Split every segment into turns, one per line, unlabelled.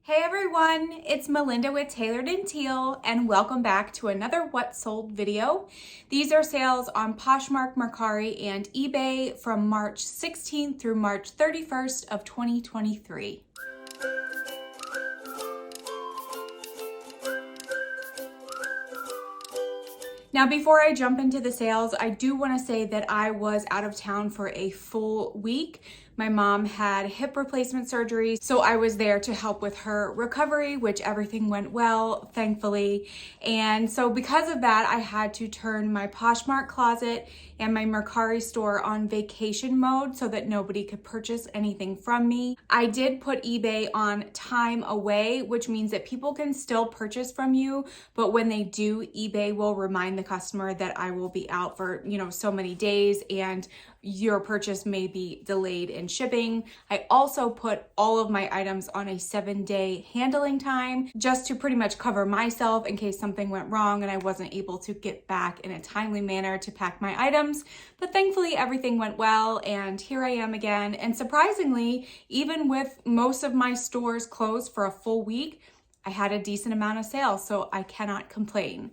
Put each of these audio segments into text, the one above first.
Hey everyone, it's Melinda with Tailored and Teal, and welcome back to another What Sold video. These are sales on Poshmark, Mercari, and eBay from March 16th through March 31st of 2023. Now, before I jump into the sales, I do want to say that I was out of town for a full week. My mom had hip replacement surgery, so I was there to help with her recovery, which everything went well, thankfully. And so because of that, I had to turn my Poshmark Closet and my Mercari store on vacation mode so that nobody could purchase anything from me. I did put eBay on time away, which means that people can still purchase from you, but when they do, eBay will remind the customer that I will be out for, so many days and your purchase may be delayed in shipping. I also put all of my items on a 7-day handling time just to pretty much cover myself in case something went wrong and I wasn't able to get back in a timely manner to pack my items. But thankfully everything went well and here I am again. And surprisingly, even with most of my stores closed for a full week, I had a decent amount of sales, so I cannot complain.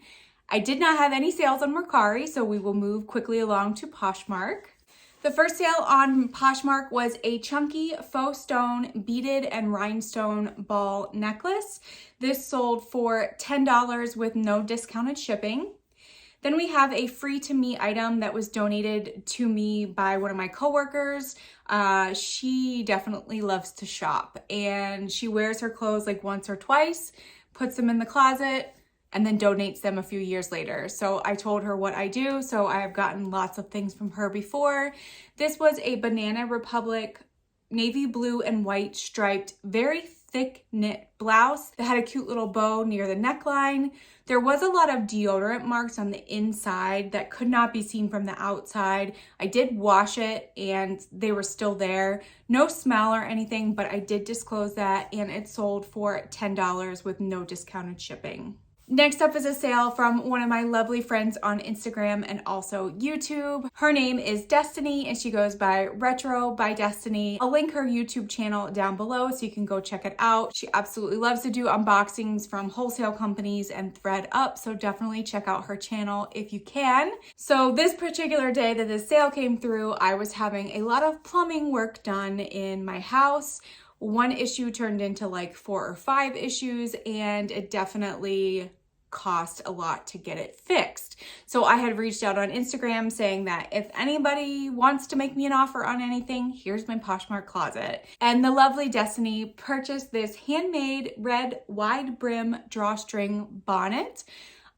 I did not have any sales on Mercari, so we will move quickly along to Poshmark. The first sale on Poshmark was a chunky faux stone beaded and rhinestone ball necklace. This sold for $10 with no discounted shipping. Then we have a free to me item that was donated to me by one of my coworkers. She definitely loves to shop and she wears her clothes like once or twice, puts them in the closet, and then donates them a few years later. So I told her what I do, so I have gotten lots of things from her before. This was a Banana Republic navy blue and white striped, very thick knit blouse that had a cute little bow near the neckline. There was a lot of deodorant marks on the inside that could not be seen from the outside. I did wash it and they were still there. No smell or anything, but I did disclose that and it sold for $10 with no discounted shipping. Next up is a sale from one of my lovely friends on Instagram and also YouTube. Her name is Destiny and she goes by Retro by Destiny. I'll link her YouTube channel down below so you can go check it out. She absolutely loves to do unboxings from wholesale companies and thread up, so definitely check out her channel if you can. So this particular day that this sale came through, I was having a lot of plumbing work done in my house. One issue turned into like 4 or 5 issues and it definitely cost a lot to get it fixed. So I had reached out on Instagram saying that if anybody wants to make me an offer on anything, here's my Poshmark Closet. And the lovely Destiny purchased this handmade red wide brim drawstring bonnet.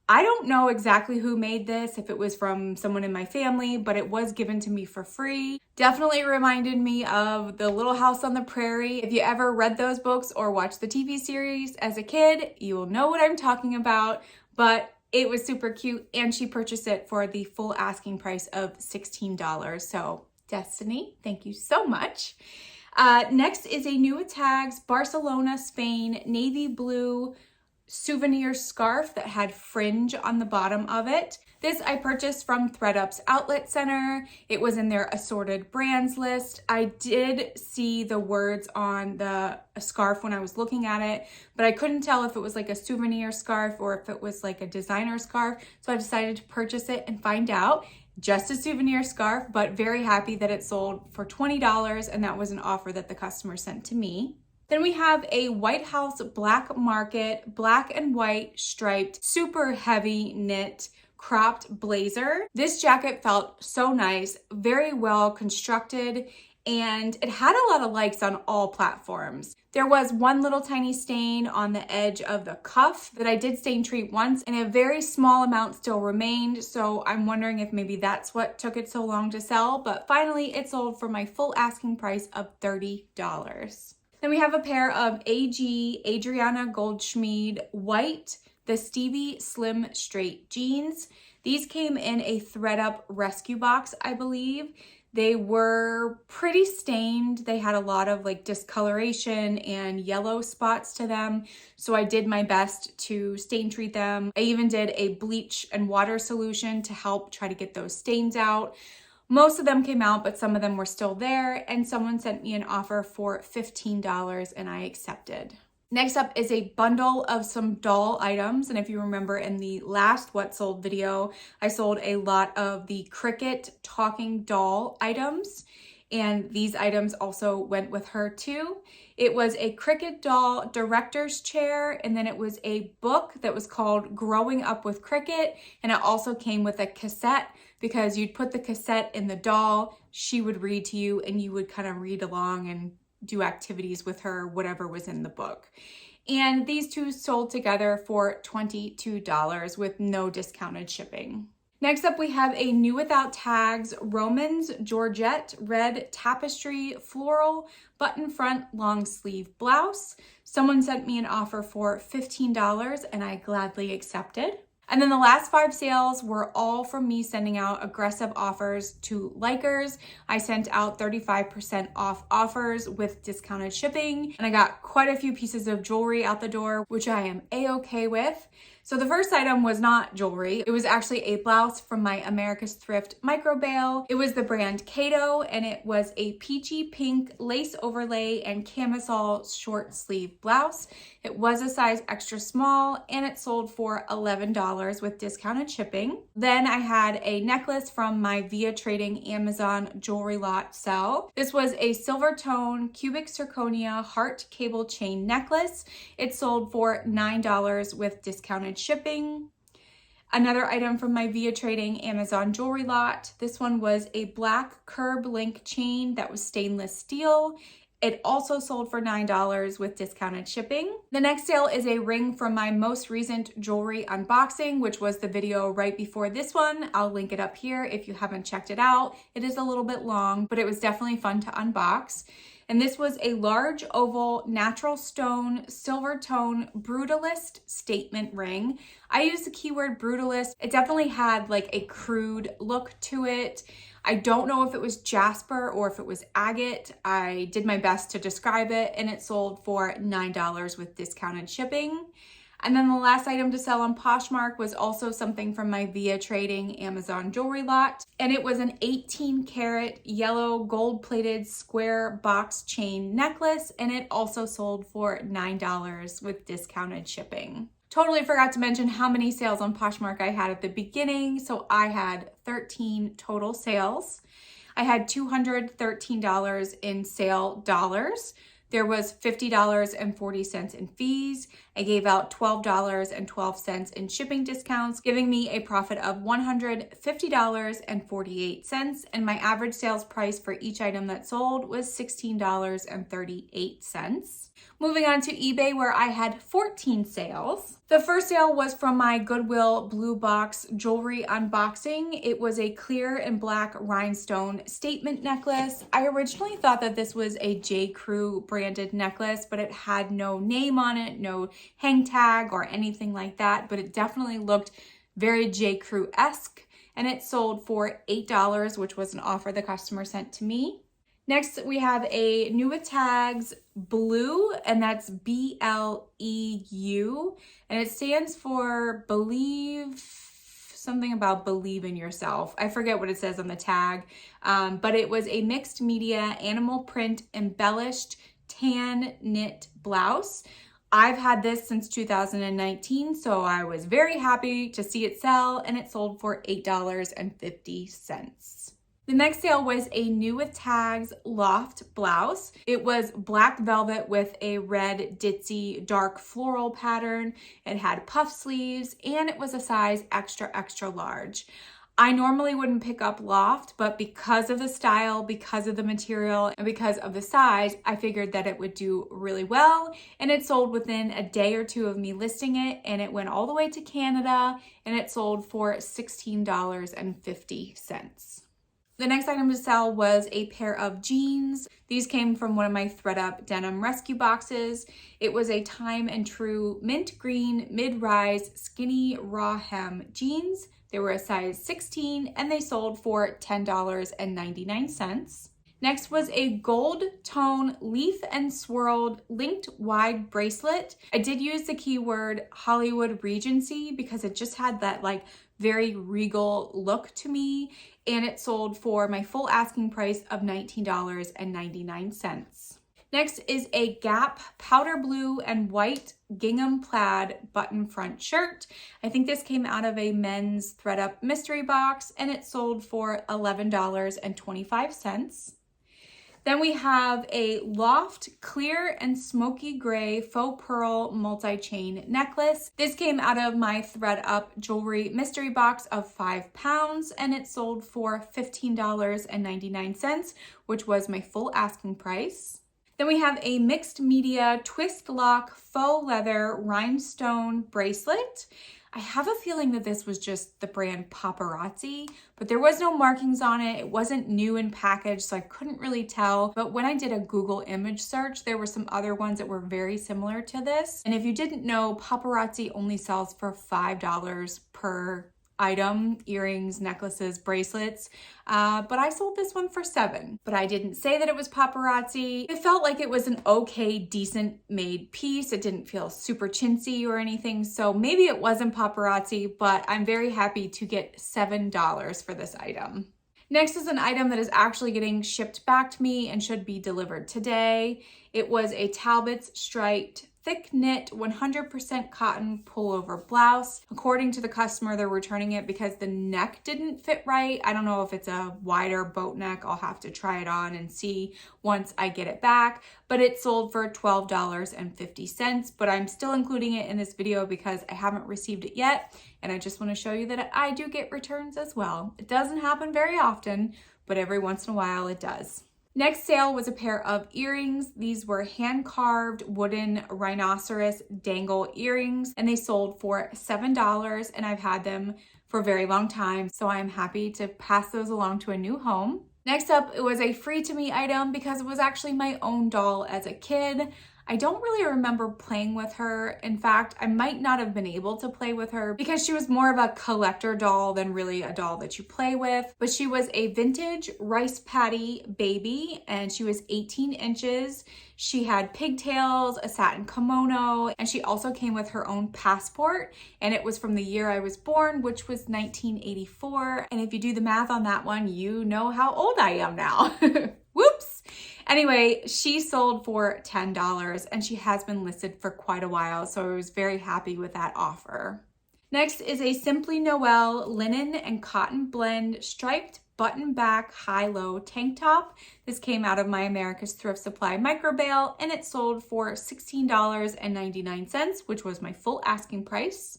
I don't know exactly who made this, if it was from someone in my family, but it was given to me for free. Definitely reminded me of The Little House on the Prairie. If you ever read those books or watched the TV series as a kid, you will know what I'm talking about, but it was super cute and she purchased it for the full asking price of $16. So Destiny, thank you so much. Next is a new Tags Barcelona, Spain, navy blue souvenir scarf that had fringe on the bottom of it. This I purchased from ThredUp's outlet center. It was in their assorted brands list. I did see the words on the scarf when I was looking at it, but I couldn't tell if it was like a souvenir scarf or if it was like a designer scarf. So I decided to purchase it and find out. Just a souvenir scarf, but very happy that it sold for $20 and that was an offer that the customer sent to me. Then we have a White House Black Market, black and white striped, super heavy knit cropped blazer. This jacket felt so nice, very well constructed, and it had a lot of likes on all platforms. There was one little tiny stain on the edge of the cuff that I did stain treat once, and a very small amount still remained, so I'm wondering if maybe that's what took it so long to sell, but finally it sold for my full asking price of $30. Then we have a pair of AG Adriana Goldschmied white, the Stevie Slim Straight jeans. These came in a ThredUp rescue box, I believe. They were pretty stained. They had a lot of like discoloration and yellow spots to them. So I did my best to stain treat them. I even did a bleach and water solution to help try to get those stains out. Most of them came out, but some of them were still there, and someone sent me an offer for $15 and I accepted. Next up is a bundle of some doll items. And if you remember in the last What Sold video, I sold a lot of the Cricut talking doll items. And these items also went with her too. It was a Cricut doll director's chair, and then it was a book that was called Growing Up with Cricut, and it also came with a cassette because you'd put the cassette in the doll, she would read to you, and you would kind of read along and do activities with her, whatever was in the book. And these two sold together for $22 with no discounted shipping. Next up, we have a new without tags Romans Georgette red tapestry floral button front long sleeve blouse. Someone sent me an offer for $15 and I gladly accepted. And then the last 5 sales were all from me sending out aggressive offers to likers. I sent out 35% off offers with discounted shipping, and I got quite a few pieces of jewelry out the door, which I am a-okay with. So the first item was not jewelry. It was actually a blouse from my America's Thrift micro bale. It was the brand Kato, and it was a peachy pink lace overlay and camisole short sleeve blouse. It was a size extra small, and it sold for $11 with discounted shipping. Then I had a necklace from my Via Trading Amazon jewelry lot sell. This was a silver tone cubic zirconia heart cable chain necklace. It sold for $9 with discounted shipping. Another item from my Via Trading Amazon jewelry lot. This one was a black curb link chain that was stainless steel. It also sold for $9 with discounted shipping. The next sale is a ring from my most recent jewelry unboxing, which was the video right before this one. I'll link it up here if you haven't checked it out. It is a little bit long, but it was definitely fun to unbox. And this was a large oval natural stone silver tone brutalist statement ring. I used the keyword brutalist. It definitely had like a crude look to it. I don't know if it was jasper or if it was agate. I did my best to describe it, and it sold for $9 with discounted shipping. And then the last item to sell on Poshmark was also something from my Via Trading Amazon jewelry lot. And it was an 18 karat yellow gold plated square box chain necklace. And it also sold for $9 with discounted shipping. Totally forgot to mention how many sales on Poshmark I had at the beginning. So I had 13 total sales. I had $213 in sale dollars. There was $50.40 in fees. I gave out $12.12 in shipping discounts, giving me a profit of $150.48. And my average sales price for each item that sold was $16.38. Moving on to eBay, where I had 14 sales. The first sale was from my Goodwill Blue Box jewelry unboxing. It was a clear and black rhinestone statement necklace. I originally thought that this was a J. Crew branded necklace, but it had no name on it, no hang tag or anything like that, but it definitely looked very J. Crew-esque, and it sold for $8, which was an offer the customer sent to me. Next, we have a new with tags blue, and that's BLEU, and it stands for believe, something about believe in yourself. I forget what it says on the tag, but it was a mixed media animal print embellished tan knit blouse. I've had this since 2019, so I was very happy to see it sell, and it sold for $8.50. The next sale was a new with tags loft blouse. It was black velvet with a red ditzy dark floral pattern. It had puff sleeves, and it was a size extra, extra large. I normally wouldn't pick up loft, but because of the style, because of the material, and because of the size, I figured that it would do really well. And it sold within a day or two of me listing it, and it went all the way to Canada, and it sold for $16.50. The next item to sell was a pair of jeans. These came from one of my ThredUp denim rescue boxes. It was a Time and True mint green mid-rise skinny raw hem jeans. They were a size 16 and they sold for $10.99. Next was a gold tone leaf and swirled linked wide bracelet. I did use the keyword Hollywood Regency because it just had that like very regal look to me, and it sold for my full asking price of $19.99. Next is a Gap powder blue and white gingham plaid button front shirt. I think this came out of a men's thread up mystery box and it sold for $11.25. Then we have a Loft clear and smoky gray faux pearl multi-chain necklace. This came out of my thread up jewelry mystery box of 5 pounds and it sold for $15.99, which was my full asking price. Then we have a mixed media twist lock faux leather rhinestone bracelet. I have a feeling that this was just the brand Paparazzi, but there was no markings on it. It wasn't new in package, so I couldn't really tell. But when I did a Google image search, there were some other ones that were very similar to this. And if you didn't know, Paparazzi only sells for $5 per item, earrings, necklaces, bracelets, but I sold this one for $7. But I didn't say that it was Paparazzi. It felt like it was an okay, decent made piece. It didn't feel super chintzy or anything, so maybe it wasn't Paparazzi, but I'm very happy to get $7 for this item. Next is an item that is actually getting shipped back to me and should be delivered today. It was a Talbot's striped thick knit 100% cotton pullover blouse. According to the customer, they're returning it because the neck didn't fit right. I don't know if it's a wider boat neck. I'll have to try it on and see once I get it back, but it sold for $12.50, but I'm still including it in this video because I haven't received it yet. And I just want to show you that I do get returns as well. It doesn't happen very often, but every once in a while it does. Next sale was a pair of earrings. These were hand-carved wooden rhinoceros dangle earrings, and they sold for $7, and I've had them for a very long time, so I'm happy to pass those along to a new home. Next up, it was a free to me item because it was actually my own doll as a kid. I don't really remember playing with her. In fact, I might not have been able to play with her because she was more of a collector doll than really a doll that you play with. But she was a vintage rice patty baby and she was 18 inches. She had pigtails, a satin kimono, and she also came with her own passport. And it was from the year I was born, which was 1984. And if you do the math on that one, you know how old I am now. Whoops. Anyway, she sold for $10 and she has been listed for quite a while, so I was very happy with that offer. Next is a Simply Noel linen and cotton blend striped button back high-low tank top. This came out of my America's Thrift Supply micro bale and it sold for $16.99, which was my full asking price.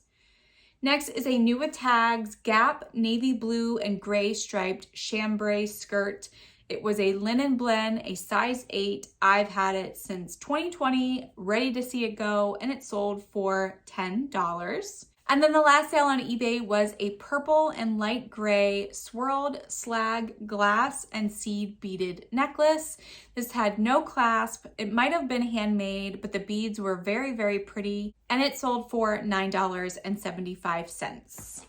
Next is a New Tags Gap navy blue and gray striped chambray skirt. It was a linen blend, a size 8. I've had it since 2020, ready to see it go, and it sold for $10. And then the last sale on eBay was a purple and light gray swirled slag glass and seed beaded necklace. This had no clasp. It might have been handmade, but the beads were very, very pretty, and it sold for $9.75.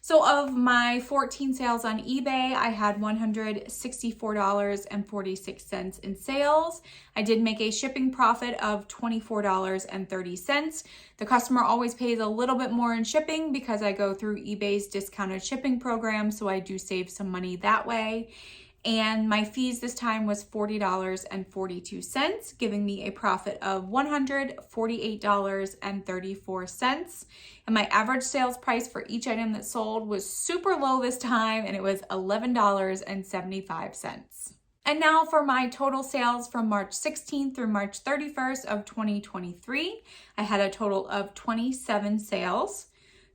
So of my 14 sales on eBay, I had $164.46 in sales. I did make a shipping profit of $24.30. The customer always pays a little bit more in shipping because I go through eBay's discounted shipping program, so I do save some money that way. And my fees this time was $40.42, giving me a profit of $148.34. And my average sales price for each item that sold was super low this time, and it was $11.75. And now for my total sales from March 16th through March 31st of 2023. I had a total of 27 sales,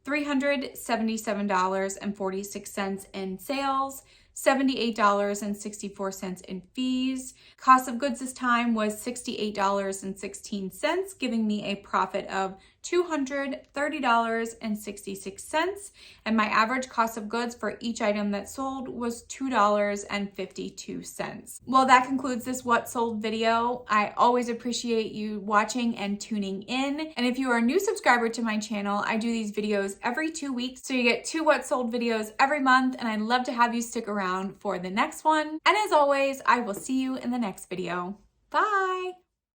$377.46 in sales, $78.64 in fees. Cost of goods this time was $68.16, giving me a profit of $230.66. And my average cost of goods for each item that sold was $2.52. Well, that concludes this What Sold video. I always appreciate you watching and tuning in. And if you are a new subscriber to my channel, I do these videos every 2 weeks. So you get 2 What Sold videos every month, and I'd love to have you stick around for the next one. And as always, I will see you in the next video. Bye!